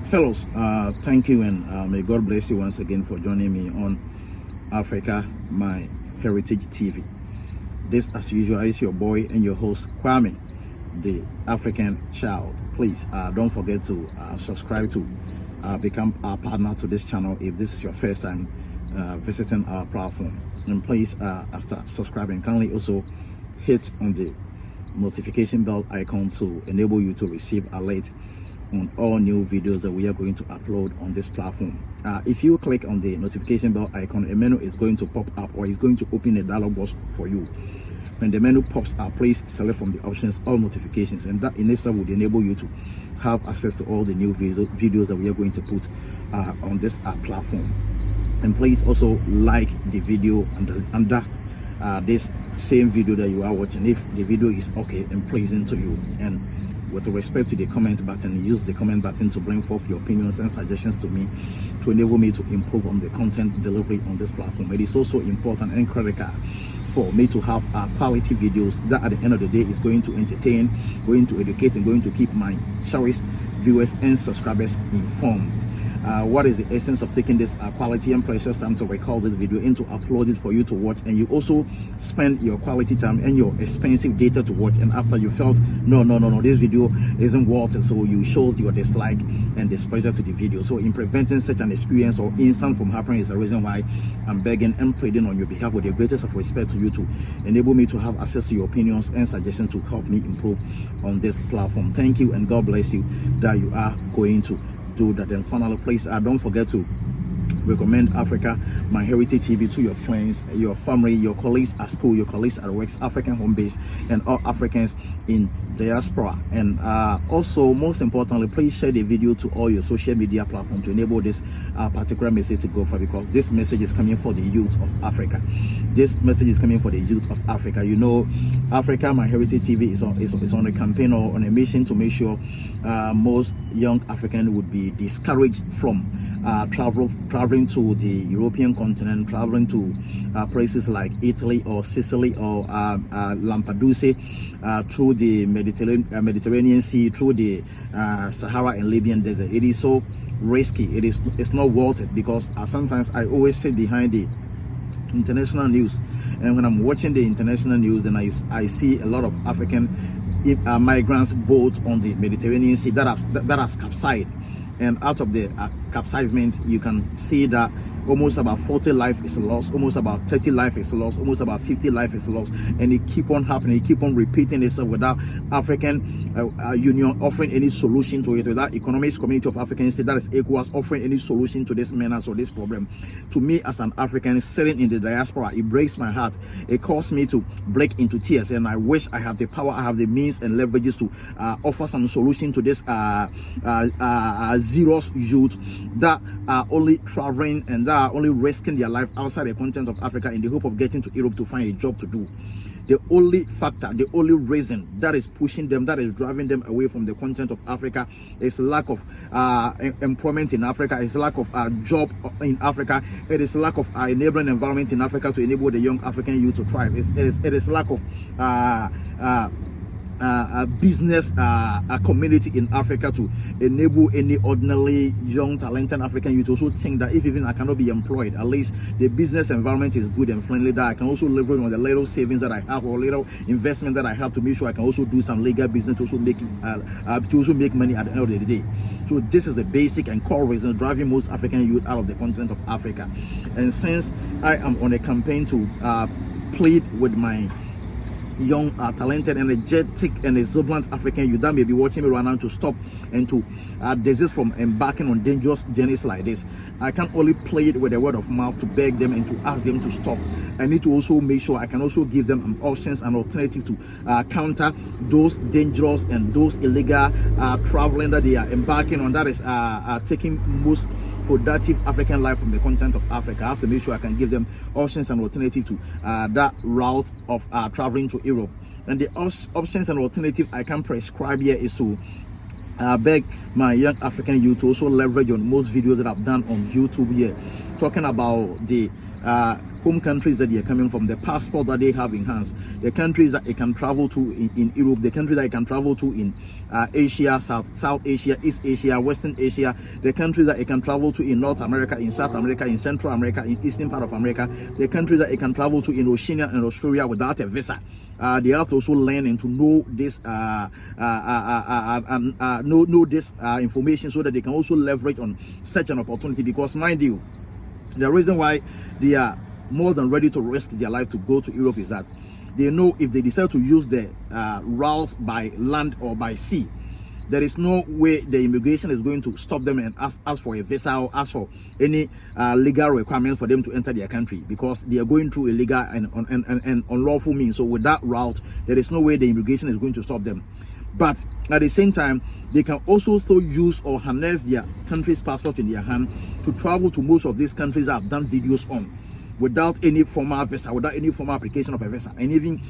Fellows, thank you and may God bless you once again for joining me on Africa, My Heritage TV. This, as usual, is your boy and your host, Kwame, the African Child. Please don't forget to subscribe to become our partner to this channel if this is your first time visiting our platform. And please, after subscribing, kindly also hit on the notification bell icon to enable you to receive alert on all new videos that we are going to upload on this platform. If you click on the notification bell icon, a menu is going to pop up or is going to open a dialog box for you. When the menu pops up, please select from the options all notifications, and that in itself would enable you to have access to all the new videos that we are going to put on this platform. And please also like the video under this same video that you are watching if the video is okay and pleasing to you. And with respect to the comment button, use the comment button to bring forth your opinions and suggestions to me to enable me to improve on the content delivery on this platform. It is also important and critical for me to have quality videos that at the end of the day is going to entertain, going to educate, and going to keep my cherished viewers and subscribers informed. What is the essence of taking this quality and precious time to record this video and to upload it for you to watch, and you also spend your quality time and your expensive data to watch, and after you felt no, this video isn't worth it, so you showed your dislike and displeasure to the video. So in preventing such an experience or incident from happening is the reason why I'm begging and pleading on your behalf with the greatest of respect to you to enable me to have access to your opinions and suggestions to help me improve on this platform. Thank you and God bless you that you are going to do that. And finally, please don't forget to recommend Africa, My Heritage TV to your friends, your family, your colleagues at school, your colleagues at work, African home base, and all Africans in diaspora. And also, most importantly, please share the video to all your social media platforms to enable this particular message to go far, because this message is coming for the youth of Africa. This message is coming for the youth of Africa. You know, Africa, My Heritage TV is on a campaign or on a mission to make sure most young Africans would be discouraged from traveling to the European continent, traveling to places like Italy or Sicily or Lampedusa, through the Mediterranean Sea, through the Sahara and Libyan desert. It is so risky. It's not worth it, because sometimes I always sit behind the international news, and when I'm watching the international news, then I see a lot of African migrants boats on the Mediterranean Sea that has capsized. And out of the capsizement, you can see that almost about 40 life is lost, almost about 30 life is lost, almost about 50 life is lost, and it keep on happening. It keep on repeating itself without African Union offering any solution to it, without Economic Community of African States, that is ECOWAS, offering any solution to this menace or this problem. To me, as an African sitting in the diaspora, it breaks my heart. It caused me to break into tears, and I wish I have the power, I have the means and leverages to offer some solution to this zealous youth that are only traveling and that are only risking their life outside the continent of Africa in the hope of getting to Europe to find a job to do. The only factor, the only reason that is pushing them, that is driving them away from the continent of Africa, is lack of employment in Africa, is lack of job in Africa, it is lack of enabling environment in Africa to enable the young African youth to thrive. It is lack of business community in Africa to enable any ordinarily young talented African youth to also think that if even I cannot be employed, at least the business environment is good and friendly, that I can also leverage on the little savings that I have or little investment that I have to make sure I can also do some legal business to also make money at the end of the day. So this is the basic and core reason driving most African youth out of the continent of Africa. And since I am on a campaign to plead with my young, talented, energetic, and exuberant African youth that may be watching me right now to stop and to desist from embarking on dangerous journeys like this, I can only play it with a word of mouth to beg them and to ask them to stop. I need to also make sure I can also give them an options and alternative to counter those dangerous and those illegal traveling that they are embarking on, that is taking most productive African life from the continent of Africa. I have to make sure I can give them options and alternative to that route of traveling to Europe. And the options and alternative I can prescribe here is to beg my young African youth to also leverage on most videos that I've done on YouTube here, talking about the home countries that they are coming from, the passport that they have in hands, the countries that they can travel to in Europe, the countries that they can travel to in Asia, South Asia, East Asia, Western Asia, the countries that they can travel to in North America, in South America, in Central America, in Eastern part of America, the countries that they can travel to in Oceania and Australia without a visa. They have to also learn and to know this know this information so that they can also leverage on such an opportunity. Because mind you, the reason why they are more than ready to risk their life to go to Europe is that they know if they decide to use the route by land or by sea, there is no way the immigration is going to stop them and ask for a visa or ask for any legal requirement for them to enter their country, because they are going through illegal and unlawful means. So with that route, there is no way the immigration is going to stop them. But at the same time, they can also still use or harness their country's passport in their hand to travel to most of these countries that I've done videos on without any formal visa, without any formal application of a visa. And even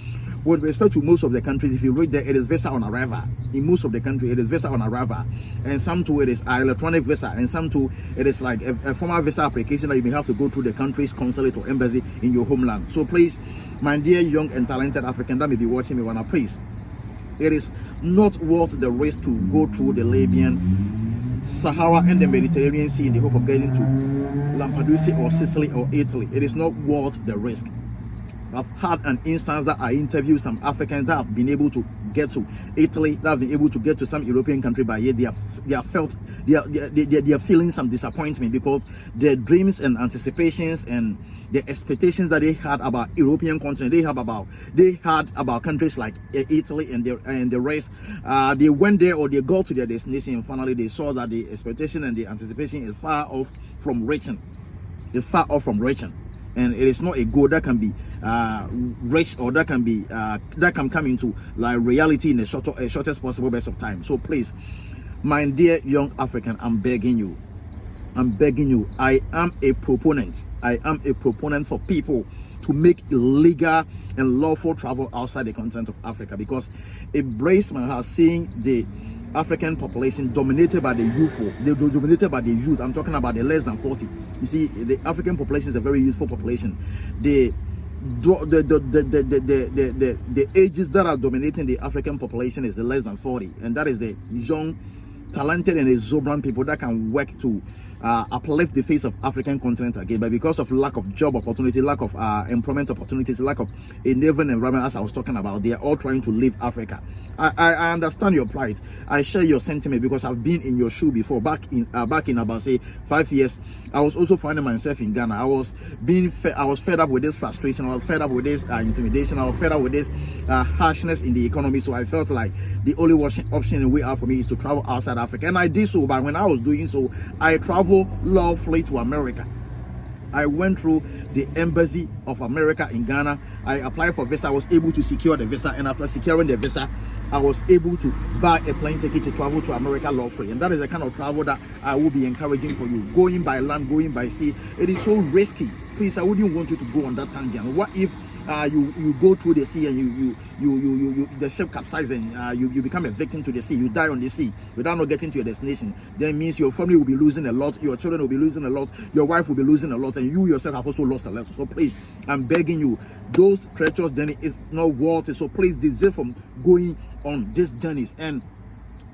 with respect to most of the countries, if you read there, it is visa on arrival. In most of the country, it is visa on arrival, and some too it is electronic visa, and some too it is like a formal visa application that you may have to go through the country's consulate or embassy in your homeland. So please, my dear young and talented African that may be watching me, wanna please, it is not worth the risk to go through the Libyan, Sahara and the Mediterranean Sea in the hope of getting to Lampedusa or Sicily or Italy. It is not worth the risk. I've had an instance that I interviewed some Africans that have been able to get to Italy, that have been able to get to some European country, but yet they are feeling some disappointment because their dreams and anticipations and the expectations that they had about European continent, they had about countries like Italy and the rest. They went there or they got to their destination, and finally they saw that the expectation and the anticipation is far off from reaching. It's far off from reaching. And it is not a goal that can be reached, or that can come into like reality in the shortest possible burst of time. So please, my dear young African, I'm begging you. I am a proponent for people to make illegal and lawful travel outside the continent of Africa, because it breaks my heart seeing the African population dominated by the youthful. They're dominated by the youth. I'm talking about the less than 40. You see, the African population is a very youthful population. The ages that are dominating the African population is the less than 40, and that is the young, talented and exuberant people that can work to uplift the face of African continent again. But because of lack of job opportunity, lack of employment opportunities, lack of enabling environment, as I was talking about, they are all trying to leave Africa. I understand your plight. I share your sentiment because I've been in your shoe before. Back in about say 5 years, I was also finding myself in Ghana. I was fed up with this frustration. I was fed up with this intimidation. I was fed up with this harshness in the economy. So I felt like the only option and way out for me is to travel outside Africa, and I did so. But when I was doing so, I traveled lawfully to America. I went through the Embassy of America in Ghana. I applied for visa. I was able to secure the visa, and after securing the visa, I was able to buy a plane ticket to travel to America lawfully. And that is the kind of travel that I will be encouraging for you. Going by land, going by sea, it is so risky. Please, I wouldn't want you to go on that tangent. What if you go through the sea and you the ship capsizes and you become a victim to the sea, you die on the sea without not getting to your destination? That means your family will be losing a lot, your children will be losing a lot, your wife will be losing a lot, and you yourself have also lost a lot. So please, I'm begging you, those treacherous journey is not worth it. So please desist from going on these journeys. And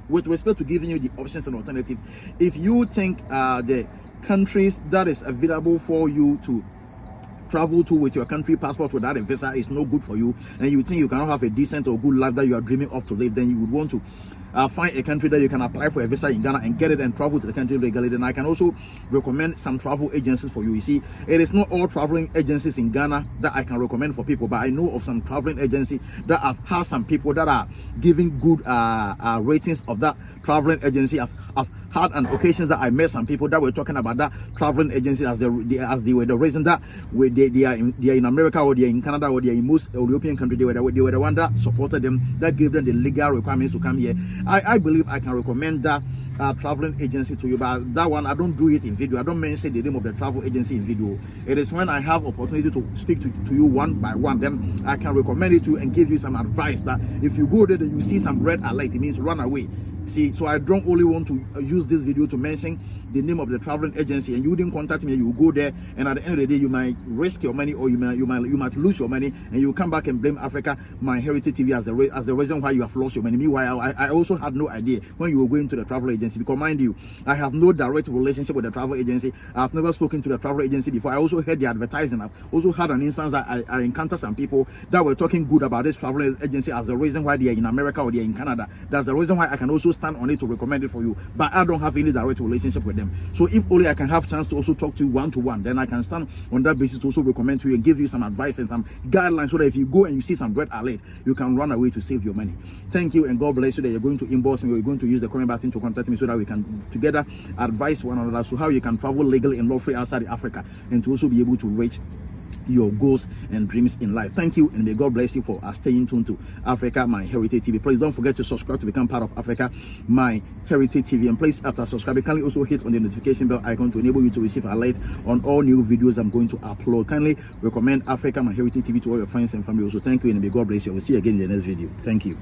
with respect to giving you the options and alternative, if you think the countries that is available for you to travel to with your country passport without a visa is no good for you, and you think you cannot have a decent or good life that you are dreaming of to live, then you would want to find a country that you can apply for a visa in Ghana and get it and travel to the country legally. Then I can also recommend some travel agencies for you. You see, it is not all traveling agencies in Ghana that I can recommend for people, but I know of some traveling agency that have had some people that are giving good ratings of that traveling agency. I've had an occasions that I met some people that were talking about that traveling agency as they were the reason that they are in America, or they are in Canada, or they are in most European countries. They were the one that supported them, that gave them the legal requirements to come here. I believe I can recommend that traveling agency to you, but that one I don't do it in video. I don't mention the name of the travel agency in video. It is when I have opportunity to speak to you one by one, then I can recommend it to you and give you some advice that if you go there and you see some red alert, it means run away. See, so I don't only want to use this video to mention the name of the traveling agency, and you didn't contact me, you go there, and at the end of the day, you might risk your money, or you might lose your money, and you come back and blame Africa My Heritage TV as the reason why you have lost your money. Meanwhile, I also had no idea when you were going to the travel agency, because mind you, I have no direct relationship with the travel agency. I've never spoken to the travel agency before. I also heard the advertising. I've also had an instance that I encountered some people that were talking good about this travel agency as the reason why they are in America or they are in Canada. That's the reason why I can also stand on it to recommend it for you, but I don't have any direct relationship with them. So if only I can have chance to also talk to you one-to-one, then I can stand on that basis to also recommend to you and give you some advice and some guidelines, so that if you go and you see some red alert, you can run away to save your money. Thank you, and God bless you that you're going to inbox me, or you're going to use the comment button to contact me, so that we can together advise one another so how you can travel legally and lawfully outside Africa, and to also be able to reach your goals and dreams in life. Thank you, and may God bless you for staying tuned to Africa My Heritage TV. Please don't forget to subscribe to become part of Africa My Heritage TV, and please, after subscribing, kindly also hit on the notification bell icon to enable you to receive alert on all new videos I'm going to upload. Kindly recommend Africa My Heritage TV to all your friends and family also. Thank you, and may God bless you. I will see you again in the next video. Thank you.